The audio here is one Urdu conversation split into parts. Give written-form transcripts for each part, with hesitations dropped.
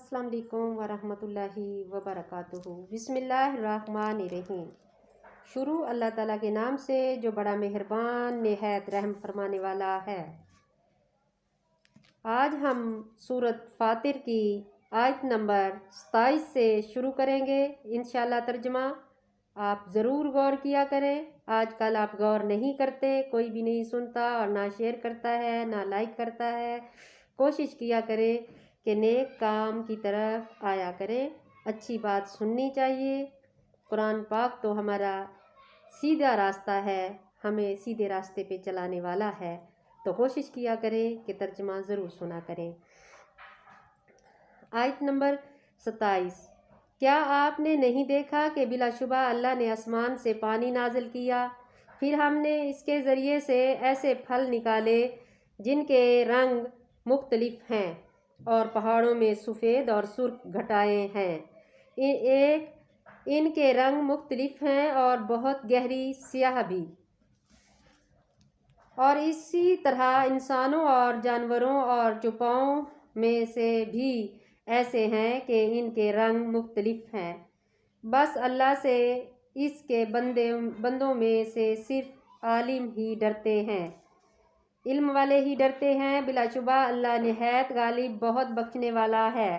السلام علیکم ورحمۃ اللہ وبرکاتہ۔ بسم اللہ الرحمن الرحیم۔ شروع اللہ تعالیٰ کے نام سے جو بڑا مہربان نہایت رحم فرمانے والا ہے۔ آج ہم سورۃ فاطر کی آیت نمبر 27 سے شروع کریں گے انشاءاللہ ترجمہ۔ آپ ضرور غور کیا کریں۔ آج کل آپ غور نہیں کرتے، کوئی بھی نہیں سنتا اور نہ شیئر کرتا ہے نہ لائک کرتا ہے۔ کوشش کیا کریں کہ نیک کام کی طرف آیا کریں، اچھی بات سننی چاہیے۔ قرآن پاک تو ہمارا سیدھا راستہ ہے، ہمیں سیدھے راستے پہ چلانے والا ہے، تو کوشش کیا کریں کہ ترجمہ ضرور سنا کریں۔ آیت نمبر 27۔ کیا آپ نے نہیں دیکھا کہ بلا شبہ اللہ نے آسمان سے پانی نازل کیا، پھر ہم نے اس کے ذریعے سے ایسے پھل نکالے جن کے رنگ مختلف ہیں، اور پہاڑوں میں سفید اور سرخ گھٹائیں ہیں، ان کے رنگ مختلف ہیں اور بہت گہری سیاہ بھی، اور اسی طرح انسانوں اور جانوروں اور چوپاؤں میں سے بھی ایسے ہیں کہ ان کے رنگ مختلف ہیں۔ بس اللہ سے اس کے بندوں میں سے صرف عالم ہی ڈرتے ہیں، علم والے ہی ڈرتے ہیں۔ بلا شبہ اللہ نہایت غالب بہت بخشنے والا ہے۔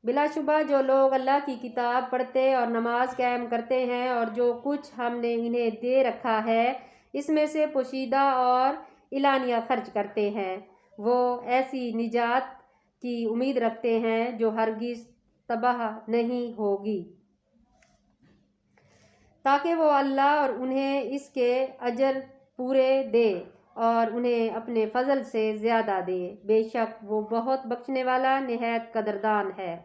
بلا شبہ جو لوگ اللہ کی کتاب پڑھتے اور نماز قائم کرتے ہیں اور جو کچھ ہم نے انہیں دے رکھا ہے اس میں سے پوشیدہ اور اعلانیہ خرچ کرتے ہیں، وہ ایسی نجات کی امید رکھتے ہیں جو ہرگز تباہ نہیں ہوگی، تاکہ وہ اللہ اور انہیں اس کے اجر پورے دے اور انہیں اپنے فضل سے زیادہ دے۔ بے شک وہ بہت بخشنے والا نہایت قدردان ہے۔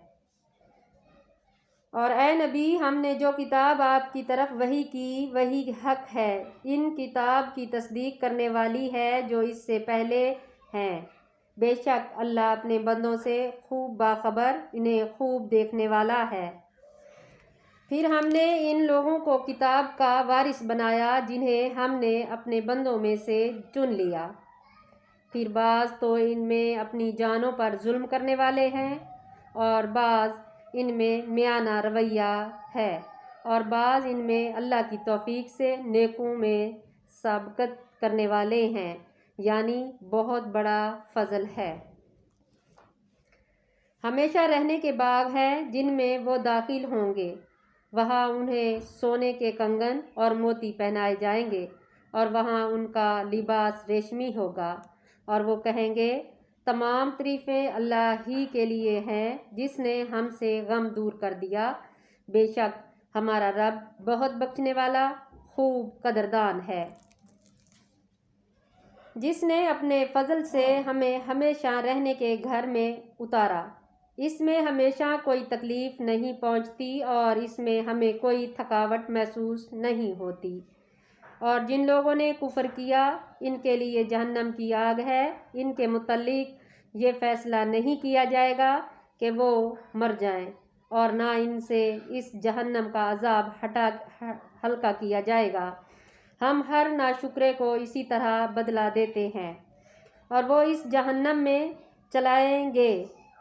اور اے نبی، ہم نے جو کتاب آپ کی طرف وحی کی وہی حق ہے، ان کتاب کی تصدیق کرنے والی ہے جو اس سے پہلے ہیں۔ بے شک اللہ اپنے بندوں سے خوب باخبر، انہیں خوب دیکھنے والا ہے۔ پھر ہم نے ان لوگوں کو کتاب کا وارث بنایا جنہیں ہم نے اپنے بندوں میں سے چن لیا، پھر بعض تو ان میں اپنی جانوں پر ظلم کرنے والے ہیں اور بعض ان میں میانہ رویہ ہے، اور بعض ان میں اللہ کی توفیق سے نیکوں میں سبقت کرنے والے ہیں، یعنی بہت بڑا فضل ہے۔ ہمیشہ رہنے کے باغ ہیں جن میں وہ داخل ہوں گے، وہاں انہیں سونے کے کنگن اور موتی پہنائے جائیں گے، اور وہاں ان کا لباس ریشمی ہوگا، اور وہ کہیں گے تمام تعریفیں اللہ ہی کے لیے ہیں جس نے ہم سے غم دور کر دیا۔ بے شک ہمارا رب بہت بخشنے والا خوب قدردان ہے، جس نے اپنے فضل سے ہمیں ہمیشہ رہنے کے گھر میں اتارا، اس میں ہمیشہ کوئی تکلیف نہیں پہنچتی اور اس میں ہمیں کوئی تھکاوٹ محسوس نہیں ہوتی۔ اور جن لوگوں نے کفر کیا ان کے لیے جہنم کی آگ ہے، ان کے متعلق یہ فیصلہ نہیں کیا جائے گا کہ وہ مر جائیں، اور نہ ان سے اس جہنم کا عذاب ہلکا کیا جائے گا۔ ہم ہر ناشکرے کو اسی طرح بدلہ دیتے ہیں۔ اور وہ اس جہنم میں چلائیں گے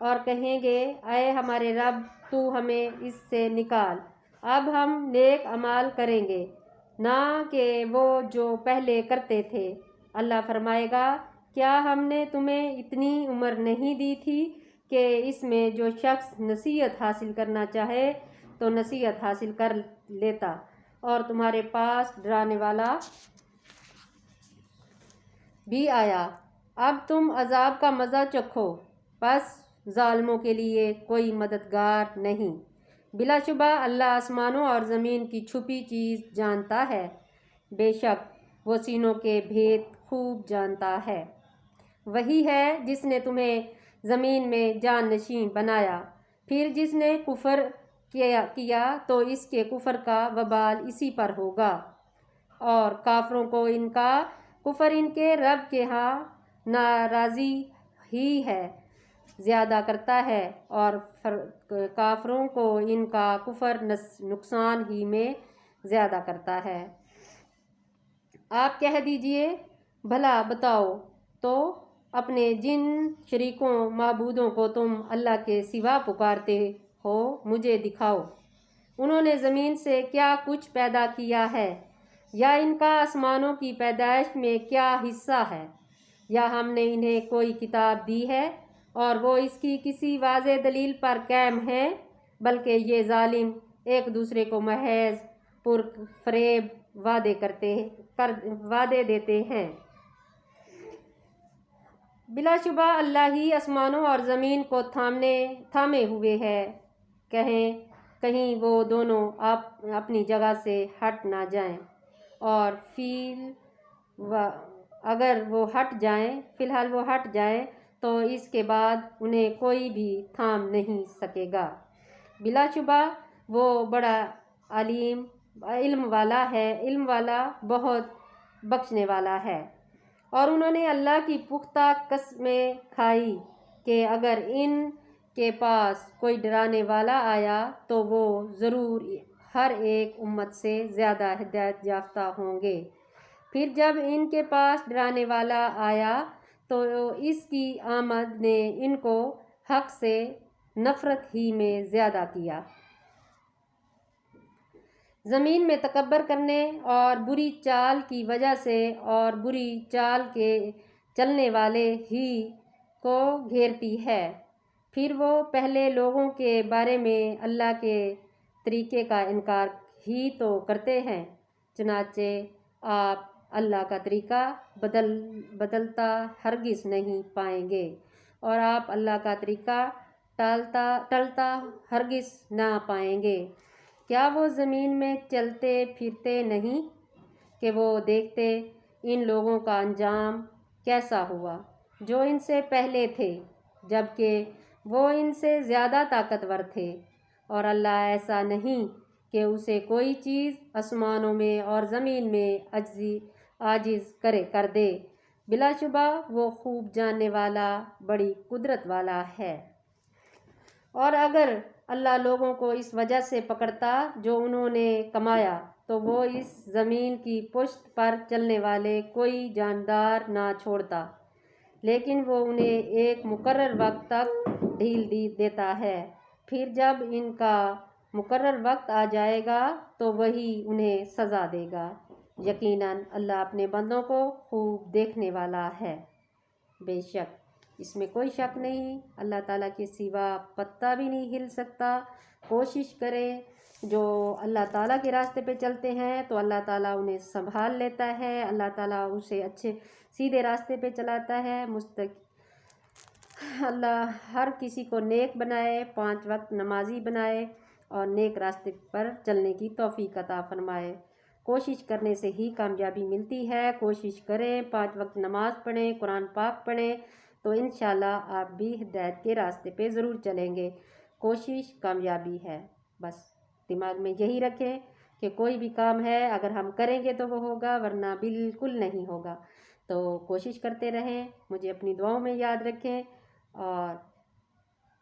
اور کہیں گے اے ہمارے رب، تو ہمیں اس سے نکال، اب ہم نیک اعمال کریں گے، نہ کہ وہ جو پہلے کرتے تھے۔ اللہ فرمائے گا کیا ہم نے تمہیں اتنی عمر نہیں دی تھی کہ اس میں جو شخص نصیحت حاصل کرنا چاہے تو نصیحت حاصل کر لیتا، اور تمہارے پاس ڈرانے والا بھی آیا، اب تم عذاب کا مزہ چکھو، پس ظالموں کے لیے کوئی مددگار نہیں۔ بلا شبہ اللہ آسمانوں اور زمین کی چھپی چیز جانتا ہے، بے شک وہ سینوں کے بھید خوب جانتا ہے۔ وہی ہے جس نے تمہیں زمین میں جان نشین بنایا، پھر جس نے کفر کیا تو اس کے کفر کا وبال اسی پر ہوگا، اور کافروں کو ان کا کفر ان کے رب کے ہاں ناراضی ہی ہے زیادہ کرتا ہے، اور کافروں کو ان کا کفر نقصان ہی میں زیادہ کرتا ہے۔ آپ کہہ دیجئے بھلا بتاؤ تو اپنے جن شریکوں معبودوں کو تم اللہ کے سوا پکارتے ہو مجھے دکھاؤ۔ انہوں نے زمین سے کیا کچھ پیدا کیا ہے، یا ان کا آسمانوں کی پیدائش میں کیا حصہ ہے، یا ہم نے انہیں کوئی کتاب دی ہے اور وہ اس کی کسی واضح دلیل پر قائم ہیں، بلکہ یہ ظالم ایک دوسرے کو محض فریب وعدے دیتے ہیں۔ بلا شبہ اللہ ہی آسمانوں اور زمین کو تھامے ہوئے ہے، کہیں وہ دونوں اپنی جگہ سے ہٹ نہ جائیں، اور اگر وہ فی الحال وہ ہٹ جائیں تو اس کے بعد انہیں کوئی بھی تھام نہیں سکے گا۔ بلا شبہ وہ بڑا علم والا بہت بخشنے والا ہے۔ اور انہوں نے اللہ کی پختہ قسمیں کھائی کہ اگر ان کے پاس کوئی ڈرانے والا آیا تو وہ ضرور ہر ایک امت سے زیادہ ہدایت یافتہ ہوں گے۔ پھر جب ان کے پاس ڈرانے والا آیا تو اس کی آمد نے ان کو حق سے نفرت ہی میں زیادہ کیا۔ زمین میں تکبر کرنے اور بری چال کی وجہ سے اور بری چال کے چلنے والے ہی کو گھیرتی ہے۔ پھر وہ پہلے لوگوں کے بارے میں اللہ کے طریقے کا انکار ہی تو کرتے ہیں، چنانچہ آپ اللہ کا طریقہ بدلتا ہرگز نہیں پائیں گے، اور آپ اللہ کا طریقہ ٹلتا ہرگز نہ پائیں گے۔ کیا وہ زمین میں چلتے پھرتے نہیں کہ وہ دیکھتے ان لوگوں کا انجام کیسا ہوا جو ان سے پہلے تھے، جبکہ وہ ان سے زیادہ طاقتور تھے، اور اللہ ایسا نہیں کہ اسے کوئی چیز آسمانوں میں اور زمین میں عاجز کر دے۔ بلا شبہ وہ خوب جاننے والا، بڑی قدرت والا ہے۔ اور اگر اللہ لوگوں کو اس وجہ سے پکڑتا جو انہوں نے کمایا تو وہ اس زمین کی پشت پر چلنے والے کوئی جاندار نہ چھوڑتا، لیکن وہ انہیں ایک مقرر وقت تک ڈھیل دیتا ہے۔ پھر جب ان کا مقرر وقت آ جائے گا تو وہی انہیں سزا دے گا۔ یقیناً اللہ اپنے بندوں کو خوب دیکھنے والا ہے۔ بے شک اس میں کوئی شک نہیں، اللہ تعالیٰ کے سوا پتا بھی نہیں ہل سکتا۔ کوشش کریں، جو اللہ تعالیٰ کے راستے پہ چلتے ہیں تو اللہ تعالیٰ انہیں سنبھال لیتا ہے، اللہ تعالیٰ اسے اچھے سیدھے راستے پہ چلاتا ہے۔ اللہ ہر کسی کو نیک بنائے، 5 وقت نمازی بنائے، اور نیک راستے پر چلنے کی توفیق عطا فرمائے۔ کوشش کرنے سے ہی کامیابی ملتی ہے۔ کوشش کریں، 5 وقت نماز پڑھیں، قرآن پاک پڑھیں، تو انشاءاللہ آپ بھی ہدایت کے راستے پہ ضرور چلیں گے۔ کوشش کامیابی ہے، بس دماغ میں یہی رکھیں کہ کوئی بھی کام ہے اگر ہم کریں گے تو وہ ہوگا، ورنہ بالکل نہیں ہوگا۔ تو کوشش کرتے رہیں، مجھے اپنی دعاؤں میں یاد رکھیں، اور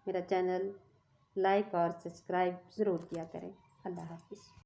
میرا چینل لائک اور سبسکرائب ضرور کیا کریں۔ اللہ حافظ۔